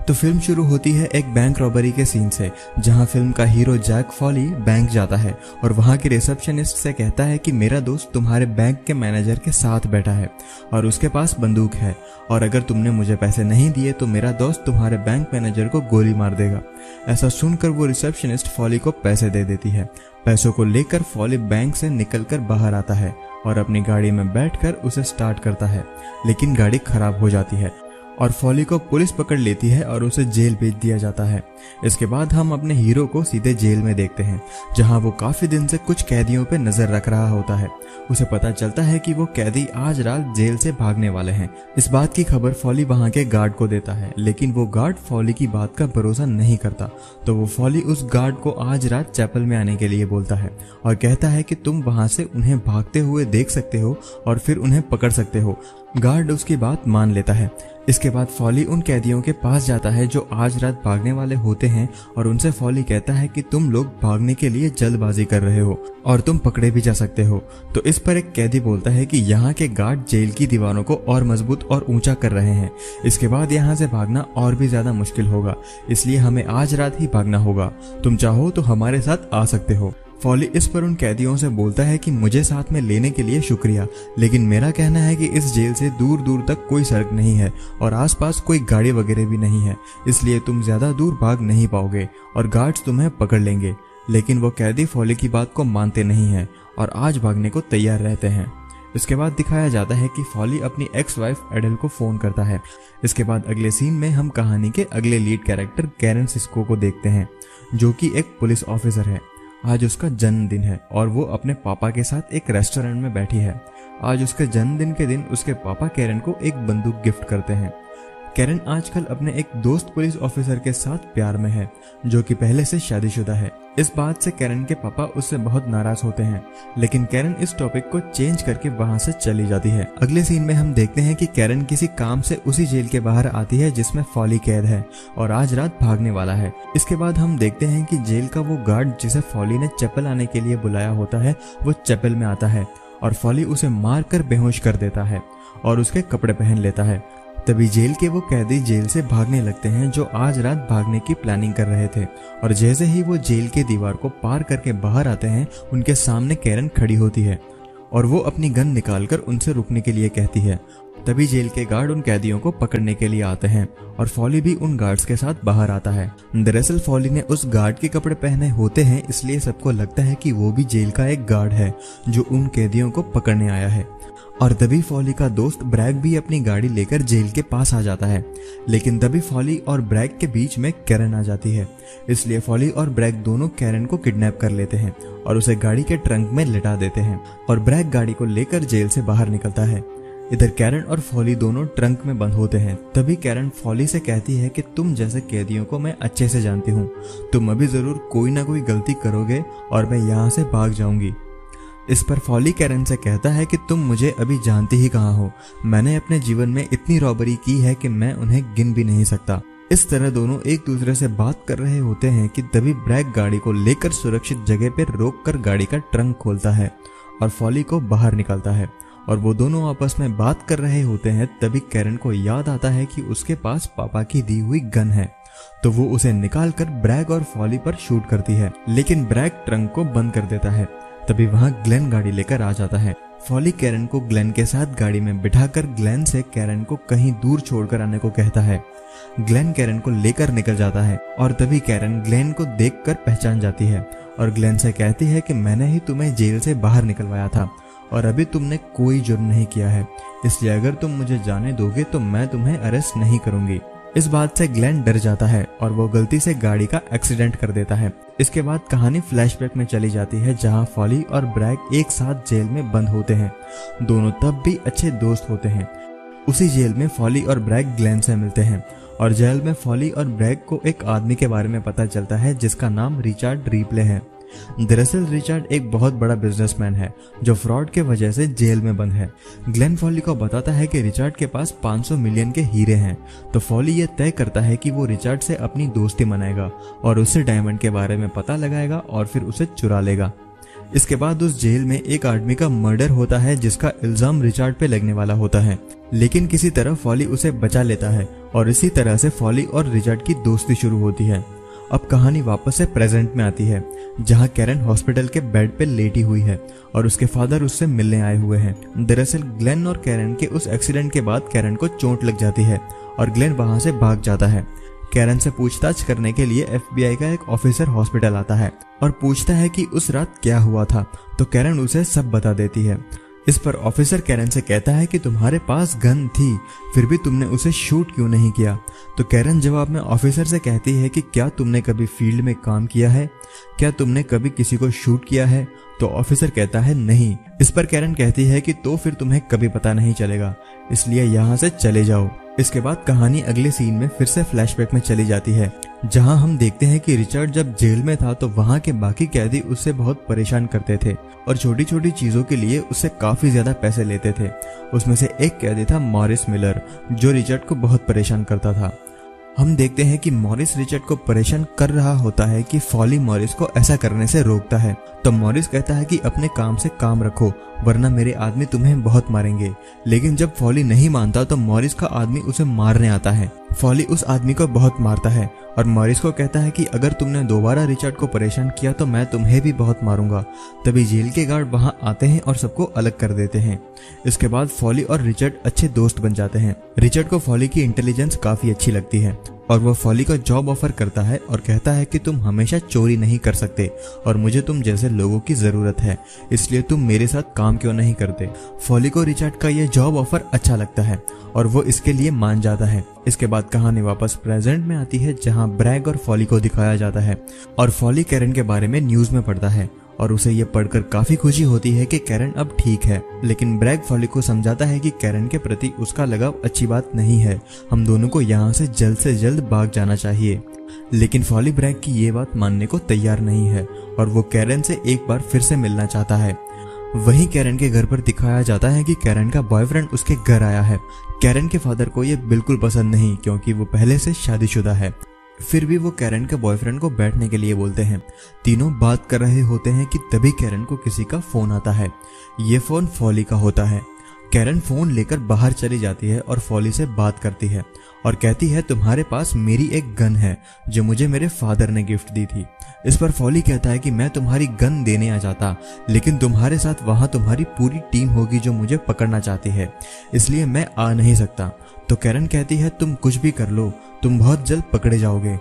तो फिल्म शुरू होती है एक बैंक रॉबरी के सीन से, जहां फिल्म का हीरो जैक फॉली बैंक जाता है और वहां के रिसेप्शनिस्ट से कहता है कि मेरा दोस्त तुम्हारे बैंक के मैनेजर के साथ बैठा है और उसके पास बंदूक है, और अगर तुमने मुझे पैसे नहीं दिए तो मेरा दोस्त तुम्हारे बैंक मैनेजर को गोली मार देगा। ऐसा सुनकर वो रिसेप्शनिस्ट फॉली को पैसे दे देती है। पैसों को लेकर फॉली बैंक से निकलकर बाहर आता है और अपनी गाड़ी में बैठकर उसे स्टार्ट करता है, लेकिन गाड़ी खराब हो जाती है और फॉली को पुलिस पकड़ लेती है और उसे जेल भेज दिया जाता है। इसके बाद हम अपने हीरो को सीधे जेल में देखते हैं, जहां वो काफी दिन से कुछ कैदियों पे नजर रख रहा होता है। उसे पता चलता है कि वो कैदी आज रात जेल से भागने वाले हैं। इस बात की खबर फॉली वहां के गार्ड को देता है, लेकिन वो गार्ड फॉली की बात का भरोसा नहीं करता। तो वो फॉली उस गार्ड को आज रात चैपल में आने के लिए बोलता है और कहता है कि तुम वहां से उन्हें भागते हुए देख सकते हो और फिर उन्हें पकड़ सकते हो। गार्ड उसकी बात मान लेता है। इसके बाद फॉली उन कैदियों के पास जाता है जो आज रात भागने वाले होते हैं और उनसे फॉली कहता है कि तुम लोग भागने के लिए जल्दबाजी कर रहे हो और तुम पकड़े भी जा सकते हो। तो इस पर एक कैदी बोलता है कि यहाँ के गार्ड जेल की दीवारों को और मजबूत और ऊंचा कर रहे हैं, इसके बाद यहाँ से भागना और भी ज्यादा मुश्किल होगा, इसलिए हमें आज रात ही भागना होगा। तुम चाहो तो हमारे साथ आ सकते हो। फॉली इस पर उन कैदियों से बोलता है कि मुझे साथ में लेने के लिए शुक्रिया, लेकिन मेरा कहना है कि इस जेल से दूर दूर तक कोई सड़क नहीं है और आसपास कोई गाड़ी वगैरह भी नहीं है, इसलिए तुम ज्यादा दूर भाग नहीं पाओगे और गार्ड्स तुम्हें पकड़ लेंगे। लेकिन वो कैदी फॉली की बात को मानते नहीं है और आज भागने को तैयार रहते हैं। इसके बाद दिखाया जाता है कि फॉली अपनी एक्स वाइफ एडेल को फोन करता है। इसके बाद अगले सीन में हम कहानी के अगले लीड कैरेक्टर कैरन सिस्को को देखते हैं, जो कि एक पुलिस ऑफिसर है। आज उसका जन्मदिन है और वो अपने पापा के साथ एक रेस्टोरेंट में बैठी है। आज उसके जन्मदिन के दिन उसके पापा कैरन को एक बंदूक गिफ्ट करते हैं। कैरन आजकल अपने एक दोस्त पुलिस ऑफिसर के साथ प्यार में है, जो कि पहले से शादीशुदा है। इस बात से कैरन के पापा उससे बहुत नाराज होते हैं, लेकिन कैरन इस टॉपिक को चेंज करके वहां से चली जाती है। अगले सीन में हम देखते हैं कि कैरन किसी काम से उसी जेल के बाहर आती है जिसमें फॉली कैद है और आज रात भागने वाला है। इसके बाद हम देखते हैं कि जेल का वो गार्ड जिसे फॉली ने चैपल आने के लिए बुलाया होता है, वो चैपल में आता है और फॉली उसे मारकर बेहोश कर देता है और उसके कपड़े पहन लेता है। तभी जेल के वो कैदी जेल से भागने लगते हैं जो आज रात भागने की प्लानिंग कर रहे थे, और जैसे ही वो जेल के दीवार को पार करके बाहर आते हैं, उनके सामने कैरन खड़ी होती है और वो अपनी गन निकालकर उनसे रुकने के लिए कहती है। तभी जेल के गार्ड उन कैदियों को पकड़ने के लिए आते हैं और फॉली भी उन गार्ड्स के साथ बाहर आता है। दरअसल फॉली ने उस गार्ड के कपड़े पहने होते हैं, इसलिए सबको लगता है कि वो भी जेल का एक गार्ड है जो उन कैदियों को पकड़ने आया है। और तभी फॉली का दोस्त ब्रैग भी अपनी गाड़ी लेकर जेल के पास आ जाता है, लेकिन तभी फॉली और ब्रैग के बीच में कैरन आ जाती है। इसलिए फॉली और ब्रैग दोनों कैरन को किडनैप कर लेते हैं और उसे गाड़ी के ट्रंक में लिटा देते हैं और ब्रैग गाड़ी को लेकर जेल से बाहर निकलता है। इधर कैरन और फॉली दोनों ट्रंक में बंद होते हैं। तभी कैरन फॉली से कहती है कि तुम जैसे कैदियों को मैं अच्छे से जानती हूँ, तुम अभी जरूर कोई ना कोई गलती करोगे और मैं यहाँ से भाग जाऊंगी। इस पर फॉली कैरन से कहता है कि तुम मुझे अभी जानती ही कहाँ हो, मैंने अपने जीवन में इतनी रॉबरी की है कि मैं उन्हें गिन भी नहीं सकता। इस तरह दोनों एक दूसरे से बात कर रहे होते हैं कि तभी ब्रैग गाड़ी को लेकर सुरक्षित जगह पर रोककर गाड़ी का ट्रंक खोलता है और फॉली को बाहर निकालता है और वो दोनों आपस में बात कर रहे होते हैं। तभी कैरन को याद आता है कि उसके पास पापा की दी हुई गन है, तो वो उसे निकालकर ब्रैग और फॉली पर शूट करती है, लेकिन ब्रैग ट्रंक को बंद कर देता है। तभी वहां ग्लेन गाड़ी लेकर आ जाता है। फॉली कैरन को ग्लेन के साथ गाड़ी में बिठाकर ग्लेन से कैरन को कहीं दूर छोड़कर आने को कहता है। ग्लेन कैरन को लेकर निकल जाता है और तभी कैरन ग्लेन को देखकर पहचान जाती है और ग्लेन से कहती है कि मैंने ही तुम्हें जेल से बाहर निकलवाया था और अभी तुमने कोई जुर्म नहीं किया है, इसलिए अगर तुम मुझे जाने दोगे तो मैं तुम्हें अरेस्ट नहीं करूंगी। इस बात से ग्लेन डर जाता है और वो गलती से गाड़ी का एक्सीडेंट कर देता है। इसके बाद कहानी फ्लैशबैक में चली जाती है, जहां फॉली और ब्रैग एक साथ जेल में बंद होते हैं। दोनों तब भी अच्छे दोस्त होते हैं। उसी जेल में फॉली और ब्रैग ग्लेन से मिलते हैं और जेल में फॉली और ब्रैग को एक आदमी के बारे में पता चलता है जिसका नाम रिचर्ड रिप्ले है। दरअसल रिचर्ड एक बहुत बड़ा बिजनेसमैन है जो फ्रॉड के वजह से जेल में बंद है। ग्लेन फॉली को बताता है कि रिचर्ड के पास 500 मिलियन के हीरे हैं, तो फॉली ये तय करता है कि वो रिचर्ड से अपनी दोस्ती मनाएगा और उससे डायमंड के बारे में पता लगाएगा और फिर उसे चुरा लेगा। इसके बाद उस जेल में एक आदमी का मर्डर होता है जिसका इल्जाम रिचर्ड पे लगने वाला होता है, लेकिन किसी तरह फॉली उसे बचा लेता है और इसी तरह से फॉली और रिचर्ड की दोस्ती शुरू होती है। अब कहानी वापस से प्रेजेंट में आती है, जहां कैरन हॉस्पिटल के बेड पे लेटी हुई है और उसके फादर उससे मिलने आए हुए हैं। दरअसल ग्लेन और कैरन के उस एक्सीडेंट के बाद कैरन को चोट लग जाती है और ग्लेन वहां से भाग जाता है। कैरन से पूछताछ करने के लिए FBI का एक ऑफिसर हॉस्पिटल आता है और पूछता है कि उस रात क्या हुआ था, तो कैरन उसे सब बता देती है। इस पर ऑफिसर कैरन से कहता है कि तुम्हारे पास गन थी, फिर भी तुमने उसे शूट क्यों नहीं किया। तो कैरन जवाब में ऑफिसर से कहती है कि क्या तुमने कभी फील्ड में काम किया है, क्या तुमने कभी किसी को शूट किया है। तो ऑफिसर कहता है नहीं। इस पर कैरन कहती है कि तो फिर तुम्हें कभी पता नहीं चलेगा, इसलिए यहाँ से चले जाओ। इसके बाद कहानी अगले सीन में फिर से फ्लैशबैक में चली जाती है, जहां हम देखते हैं कि रिचर्ड जब जेल में था तो वहां के बाकी कैदी उससे बहुत परेशान करते थे और छोटी छोटी चीजों के लिए उससे काफी ज्यादा पैसे लेते थे। उसमें से एक कैदी था मॉरिस मिलर, जो रिचर्ड को बहुत परेशान करता था। हम देखते हैं कि मॉरिस रिचर्ड को परेशान कर रहा होता है कि फॉली मॉरिस को ऐसा करने से रोकता है। तो मॉरिस कहता है कि अपने काम से काम रखो, वरना मेरे आदमी तुम्हें बहुत मारेंगे। लेकिन जब फॉली नहीं मानता तो मॉरिस का आदमी उसे मारने आता है। फॉली उस आदमी को बहुत मारता है और मॉरिस को कहता है कि अगर तुमने दोबारा रिचर्ड को परेशान किया तो मैं तुम्हें भी बहुत मारूंगा। तभी जेल के गार्ड वहां आते हैं और सबको अलग कर देते हैं। इसके बाद फॉली और रिचर्ड अच्छे दोस्त बन जाते हैं। रिचर्ड को फॉली की इंटेलिजेंस काफी अच्छी लगती है और वो फॉली को जॉब ऑफर करता है और कहता है कि तुम हमेशा चोरी नहीं कर सकते और मुझे तुम जैसे लोगों की जरूरत है, इसलिए तुम मेरे साथ काम क्यों नहीं करते। फॉली को रिचर्ड का ये जॉब ऑफर अच्छा लगता है और वो इसके लिए मान जाता है। इसके बाद कहानी वापस प्रेजेंट में आती है, जहां ब्रैग और फॉली को दिखाया जाता है और फॉली कैरन के बारे में न्यूज में पढ़ता है और उसे ये पढ़कर काफी खुशी होती है कि कैरन अब ठीक है। लेकिन ब्रैग फॉली को समझाता है कि कैरन के प्रति उसका लगाव अच्छी बात नहीं है, हम दोनों को यहाँ से जल्द भाग जाना चाहिए। लेकिन फॉली ब्रैग की ये बात मानने को तैयार नहीं है और वो कैरन से एक बार फिर से मिलना चाहता है। वहीं कैरन के घर पर दिखाया जाता है कि कैरन का बॉयफ्रेंड उसके घर आया है। कैरन के फादर को ये बिल्कुल पसंद नहीं, क्योंकि वो पहले से शादीशुदा है। फिर भी वो कैरन के बॉयफ्रेंड को बैठने के लिए बोलते हैं। तीनों बात कर रहे होते हैं कि तभी कैरन को किसी का फोन आता है। ये फोन फॉली का होता है। कैरन फोन लेकर बाहर चली जाती है और फॉली से बात करती है और कहती है तुम्हारे पास मेरी एक गन है जो मुझे मेरे फादर ने गिफ्ट दी थी। इस पर फॉली कहता है कि मैं तुम्हारी गन देने आ जाता, लेकिन तुम्हारे साथ वहां तुम्हारी पूरी टीम होगी जो मुझे पकड़ना चाहती है, इसलिए मैं आ नहीं सकता। तो कैरन कहती है तुम कुछ भी कर लो, तुम बहुत जल्द पकड़े जाओगे।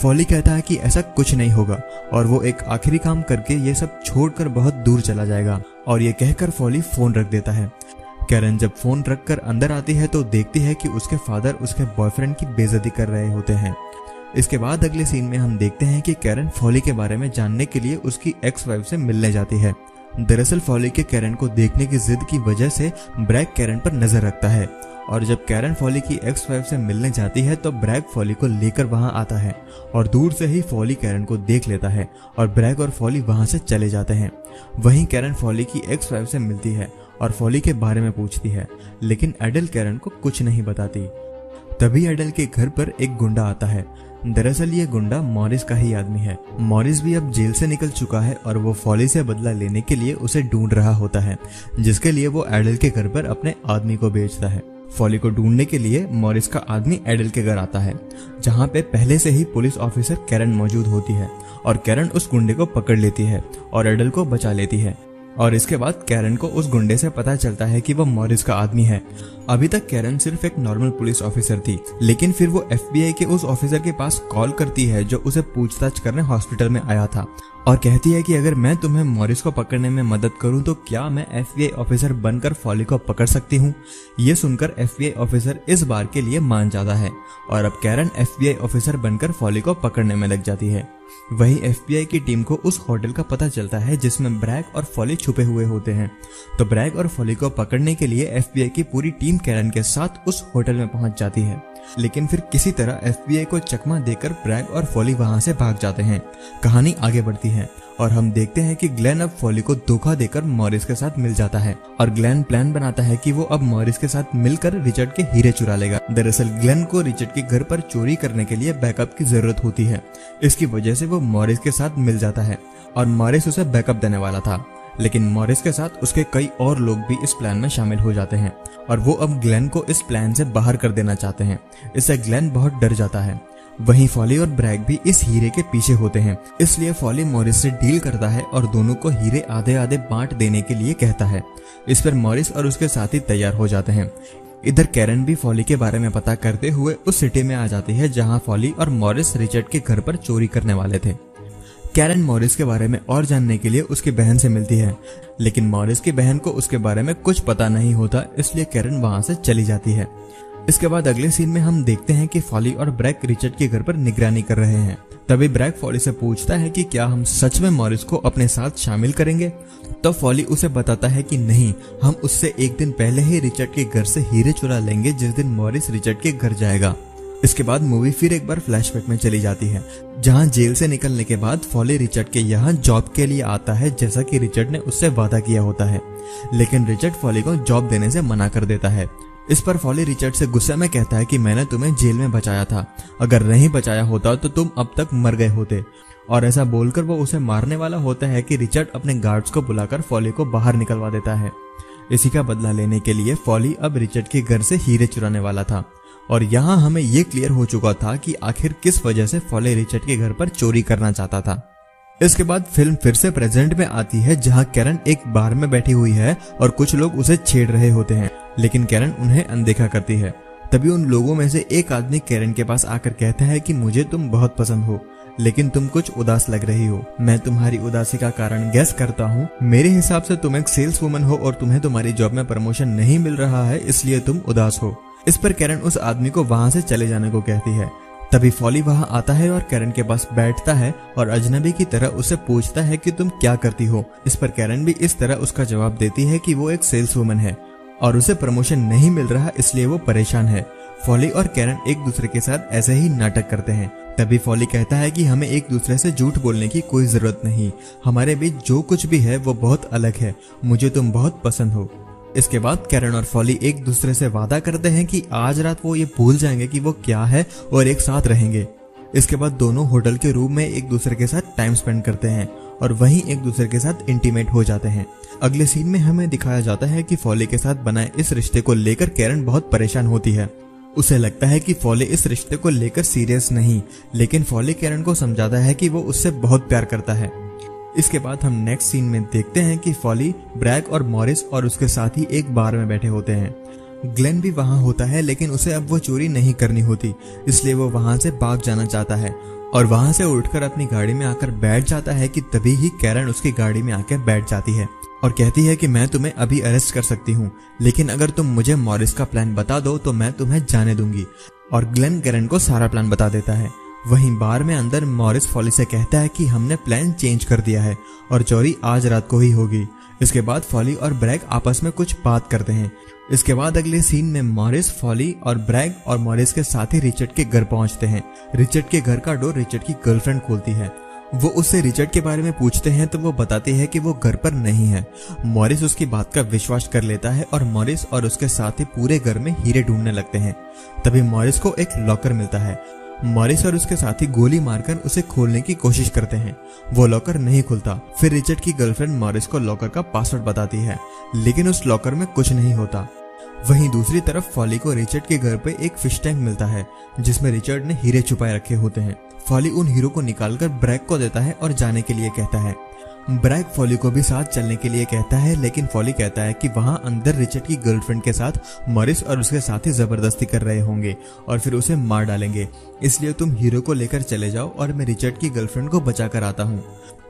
फॉली कहता है कि ऐसा कुछ नहीं होगा और वो एक आखिरी काम करके ये सब छोड़कर बहुत दूर चला जाएगा और ये कहकर फॉली फोन रख देता है। कैरन जब फोन रखकर अंदर आती है तो देखती है कि उसके फादर उसके बॉयफ्रेंड की बेइज्जती कर रहे होते हैं। इसके बाद अगले सीन में हम देखते हैं कि कैरन फॉली के बारे में जानने के लिए उसकी एक्स वाइफ से मिलने जाती है। दरअसल फॉली के कैरन को देखने की जिद की वजह से ब्रैग कैरन पर नजर रखता है और जब कैरन फॉली की एक्स वाइफ से मिलने जाती है तो ब्रैग फॉली को लेकर वहां आता है और दूर से ही फॉली कैरन को देख लेता है और ब्रैग और फॉली वहां से चले जाते हैं। वहीं कैरन फॉली की एक्स वाइफ से मिलती है और फॉली के बारे में पूछती है, लेकिन एडल कैरन को कुछ नहीं बताती। तभी एडल के घर पर एक गुंडा आता है। दरअसल ये गुंडा मॉरिस का ही आदमी है। मॉरिस भी अब जेल से निकल चुका है और वो फॉली से बदला लेने के लिए उसे ढूंढ रहा होता है, जिसके लिए वो एडल के घर पर अपने आदमी को भेजता है। फॉली को ढूंढने के लिए मॉरिस का आदमी एडल के घर आता है, जहां पे पहले से ही पुलिस ऑफिसर कैरन मौजूद होती है और कैरन उस गुंडे को पकड़ लेती है और एडल को बचा लेती है। और इसके बाद कैरन को उस गुंडे से पता चलता है कि वो मॉरिस का आदमी है। अभी तक कैरन सिर्फ एक नॉर्मल पुलिस ऑफिसर थी, लेकिन फिर वो FBI के उस ऑफिसर के पास कॉल करती है जो उसे पूछताछ करने हॉस्पिटल में आया था और कहती है कि अगर मैं तुम्हें मॉरिस को पकड़ने में मदद करूं तो क्या मैं FBI ऑफिसर बनकर फॉली को पकड़ सकती हूं। ये सुनकर FBI ऑफिसर इस बार के लिए मान जाता है और अब कैरन FBI ऑफिसर बनकर फॉली को पकड़ने में लग जाती है। वहीं FBI की टीम को उस होटल का पता चलता है जिसमें ब्रैग और फॉली छुपे हुए होते हैं। तो ब्रैग और फॉली को पकड़ने के लिए FBI की पूरी टीम कैरन के साथ उस होटल में पहुंच जाती है, लेकिन फिर किसी तरह FBI को चकमा देकर ब्रैग और फॉली वहां से भाग जाते हैं। कहानी आगे बढ़ती है और हम देखते हैं कि ग्लेन अब फॉली को धोखा देकर मॉरिस के साथ मिल जाता है और ग्लेन प्लान बनाता है कि वो अब मॉरिस के साथ मिलकर रिचर्ड के हीरे चुरा लेगा। दरअसल ग्लेन को रिचर्ड के घर पर चोरी करने के लिए बैकअप की जरूरत होती है, इसकी वजह से वो मॉरिस के साथ मिल जाता है और मॉरिस उसे बैकअप देने वाला था। लेकिन मॉरिस के साथ उसके कई और लोग भी इस प्लान में शामिल हो जाते हैं और वो अब ग्लेन को इस प्लान से बाहर कर देना चाहते हैं। इससे ग्लेन बहुत डर जाता है। वहीं फॉली और ब्रैग भी इस हीरे के पीछे होते हैं, इसलिए फॉली मॉरिस से डील करता है और दोनों को हीरे आधे आधे बांट देने के लिए कहता है। इस पर मॉरिस और उसके साथी तैयार हो जाते हैं। इधर कैरन भी फॉली के बारे में पता करते हुए उस सिटी में आ जाती है जहां फॉली और मॉरिस रिचर्ड के घर पर चोरी करने वाले थे। कैरन मॉरिस के बारे में और जानने के लिए उसकी बहन से मिलती है, लेकिन मॉरिस की बहन को उसके बारे में कुछ पता नहीं होता, इसलिए कैरन वहां से चली जाती है। इसके बाद अगले सीन में हम देखते हैं कि फॉली और ब्रैग रिचर्ड के घर पर निगरानी कर रहे हैं। तभी ब्रैग फॉली से पूछता है कि क्या हम सच में मॉरिस को अपने साथ शामिल करेंगे। तो फॉली उसे बताता है कि नहीं, हम उससे एक दिन पहले ही रिचर्ड के घर से हीरे चुरा लेंगे जिस दिन मॉरिस रिचर्ड के घर जाएगा। इसके बाद मूवी फिर एक बार फ्लैशबैक में चली जाती है, जहां जेल से निकलने के बाद फॉली रिचर्ड के यहाँ जॉब के लिए आता है, जैसा कि रिचर्ड ने उससे वादा किया होता है। लेकिन रिचर्ड फॉली को जॉब देने से मना कर देता है। इस पर फॉली रिचर्ड से गुस्से में कहता है कि मैंने तुम्हें जेल में बचाया था, अगर नहीं बचाया होता तो तुम अब तक मर गए होते। और ऐसा बोलकर वो उसे मारने वाला होता है कि रिचर्ड अपने गार्ड्स को बुलाकर फॉली को बाहर निकलवा देता है। इसी का बदला लेने के लिए फॉली अब रिचर्ड के घर से हीरे चुराने वाला था। और यहाँ हमें ये क्लियर हो चुका था कि आखिर किस वजह से फॉली रिचर्ड के घर पर चोरी करना चाहता था। इसके बाद फिल्म फिर से प्रेजेंट में आती है, जहां कैरन एक बार में बैठी हुई है और कुछ लोग उसे छेड़ रहे होते हैं, लेकिन कैरन उन्हें अनदेखा करती है। तभी उन लोगों में से एक आदमी कैरन के पास आकर कहता है कि मुझे तुम बहुत पसंद हो, लेकिन तुम कुछ उदास लग रही हो। मैं तुम्हारी उदासी का कारण गैस करता हूँ। मेरे हिसाब से तुम एक सेल्स वुमन हो और तुम्हें तुम्हारी जॉब में प्रमोशन नहीं मिल रहा है, इसलिए तुम उदास हो। इस पर कैरन उस आदमी को वहां से चले जाने को कहती है। तभी फॉली वहां आता है और कैरन के पास बैठता है और अजनबी की तरह उसे पूछता है कि तुम क्या करती हो। इस पर कैरन भी इस तरह उसका जवाब देती है कि वो एक सेल्स वुमन है और उसे प्रमोशन नहीं मिल रहा, इसलिए वो परेशान है। फॉली और कैरन एक दूसरे के साथ ऐसे ही नाटक करते हैं। तभी फॉली कहता है कि हमें एक दूसरे से झूठ बोलने की कोई जरूरत नहीं, हमारे बीच जो कुछ भी है वो बहुत अलग है, मुझे तुम बहुत पसंद हो। इसके बाद कैरन और फॉली एक दूसरे से वादा करते हैं कि आज रात वो ये भूल जाएंगे कि वो क्या है और एक साथ रहेंगे। इसके बाद दोनों होटल के रूम में एक दूसरे के साथ टाइम स्पेंड करते हैं और वहीं एक दूसरे के साथ इंटीमेट हो जाते हैं। अगले सीन में हमें दिखाया जाता है कि फॉली के साथ बनाए इस रिश्ते को लेकर कैरन बहुत परेशान होती है। उसे लगता है कि फॉली इस रिश्ते को लेकर सीरियस नहीं, लेकिन फॉली कैरन को समझाता है कि वो उससे बहुत प्यार करता है। इसके बाद हम नेक्स्ट सीन में देखते हैं कि फॉली, ब्रैग और मॉरिस और उसके साथी एक बार में बैठे होते हैं। ग्लेन भी वहां होता है, लेकिन उसे अब वो चोरी नहीं करनी होती, इसलिए वो वहां से भाग जाना चाहता है और वहां से उठकर अपनी गाड़ी में आकर बैठ जाता है कि तभी ही कैरन उसकी गाड़ी में आकर बैठ जाती है और कहती है कि मैं तुम्हें अभी अरेस्ट कर सकती हूँ, लेकिन अगर तुम मुझे मॉरिस का प्लान बता दो तो मैं तुम्हें जाने दूंगी। और ग्लेन कैरन को सारा प्लान बता देता है। वहीं बार में अंदर मॉरिस फॉली से कहता है कि हमने प्लान चेंज कर दिया है और चोरी आज रात को ही होगी। इसके बाद फॉली और ब्रैग आपस में कुछ बात करते हैं। इसके बाद अगले सीन में मॉरिस, फॉली और ब्रैग और मॉरिस के साथी रिचर्ड के घर पहुंचते हैं। रिचर्ड के घर का डोर रिचर्ड की गर्लफ्रेंड खोलती है। वो उससे रिचर्ड के बारे में पूछते हैं तो वो बताती है कि वो घर पर नहीं है। मॉरिस उसकी बात का विश्वास कर लेता है और मॉरिस और उसके साथी पूरे घर में हीरे ढूंढने लगते हैं। तभी मॉरिस को एक लॉकर मिलता है। मॉरिस और उसके साथी गोली मारकर उसे खोलने की कोशिश करते हैं। वो लॉकर नहीं खुलता। फिर रिचर्ड की गर्लफ्रेंड मॉरिस को लॉकर का पासवर्ड बताती है, लेकिन उस लॉकर में कुछ नहीं होता। वहीं दूसरी तरफ फॉली को रिचर्ड के घर पे एक फिश टैंक मिलता है, जिसमें रिचर्ड ने हीरे छुपाए रखे होते हैं। फॉली उन हीरो को निकालकर ब्रैग को देता है और जाने के लिए कहता है। ब्रैग फॉली को भी साथ चलने के लिए कहता है, लेकिन फॉली कहता है कि वहां अंदर रिचर्ड की गर्लफ्रेंड के साथ मॉरिस और उसके साथी जबरदस्ती कर रहे होंगे और फिर उसे मार डालेंगे, इसलिए तुम हीरो को लेकर चले जाओ और मैं रिचर्ड की गर्लफ्रेंड को बचा कर आता हूँ।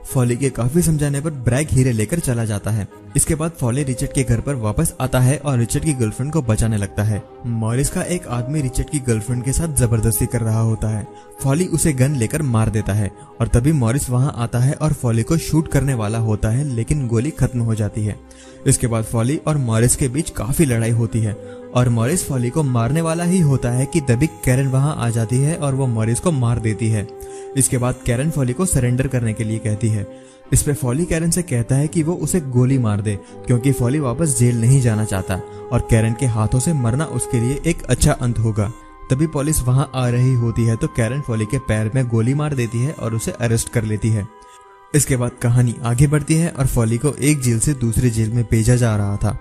फॉली के काफी समझाने पर ब्रैग हीरे लेकर चला जाता है। इसके बाद फॉली रिचर्ड के घर पर वापस आता है और रिचर्ड की गर्लफ्रेंड को बचाने लगता है। मॉरिस का एक आदमी रिचर्ड की गर्लफ्रेंड के साथ जबरदस्ती कर रहा होता है। फॉली उसे गन लेकर मार देता है और तभी मॉरिस वहां आता है और फॉली को शूट करने वाला होता है, लेकिन गोली खत्म हो जाती है। इसके बाद फॉली और मॉरिस के बीच काफी लड़ाई होती है और मॉरिस फॉली को मारने वाला ही होता है कि तभी कैरन वहां आ जाती है और वो मॉरिस को मार देती है। इसके बाद कैरन फॉली को सरेंडर करने के लिए कहती है। इस पे फॉली कैरन से कहता है कि वो उसे गोली मार दे, क्योंकि फॉली वापस जेल नहीं जाना चाहता और कैरन के हाथों से मरना उसके लिए एक अच्छा अंत होगा। तभी पुलिस वहां आ रही होती है तो कैरन फॉली के पैर में गोली मार देती है और उसे अरेस्ट कर लेती है। इसके बाद कहानी आगे बढ़ती है और फॉली को एक जेल से दूसरी जेल में भेजा जा रहा था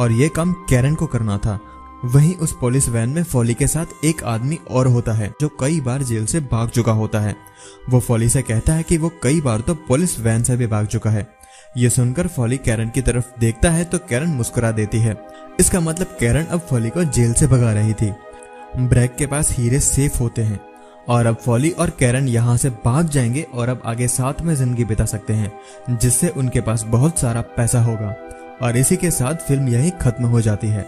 और ये काम कैरन को करना था। वहीं उस पुलिस वैन में फॉली के साथ एक आदमी और होता है जो कई बार जेल से भाग चुका होता है। वो फॉली से कहता है कि वो कई बार तो पुलिस वैन से भी भाग चुका है। ये सुनकर फॉली कैरन की तरफ देखता है तो कैरन मुस्कुरा देती है। इसका मतलब कैरन अब फॉली को जेल से भगा रही थी। ब्रैक के पास हीरे सेफ होते हैं और अब फॉली और कैरन यहाँ से भाग जाएंगे और अब आगे साथ में जिंदगी बिता सकते हैं, जिससे उनके पास बहुत सारा पैसा होगा। और इसी के साथ फिल्म यहीं खत्म हो जाती है।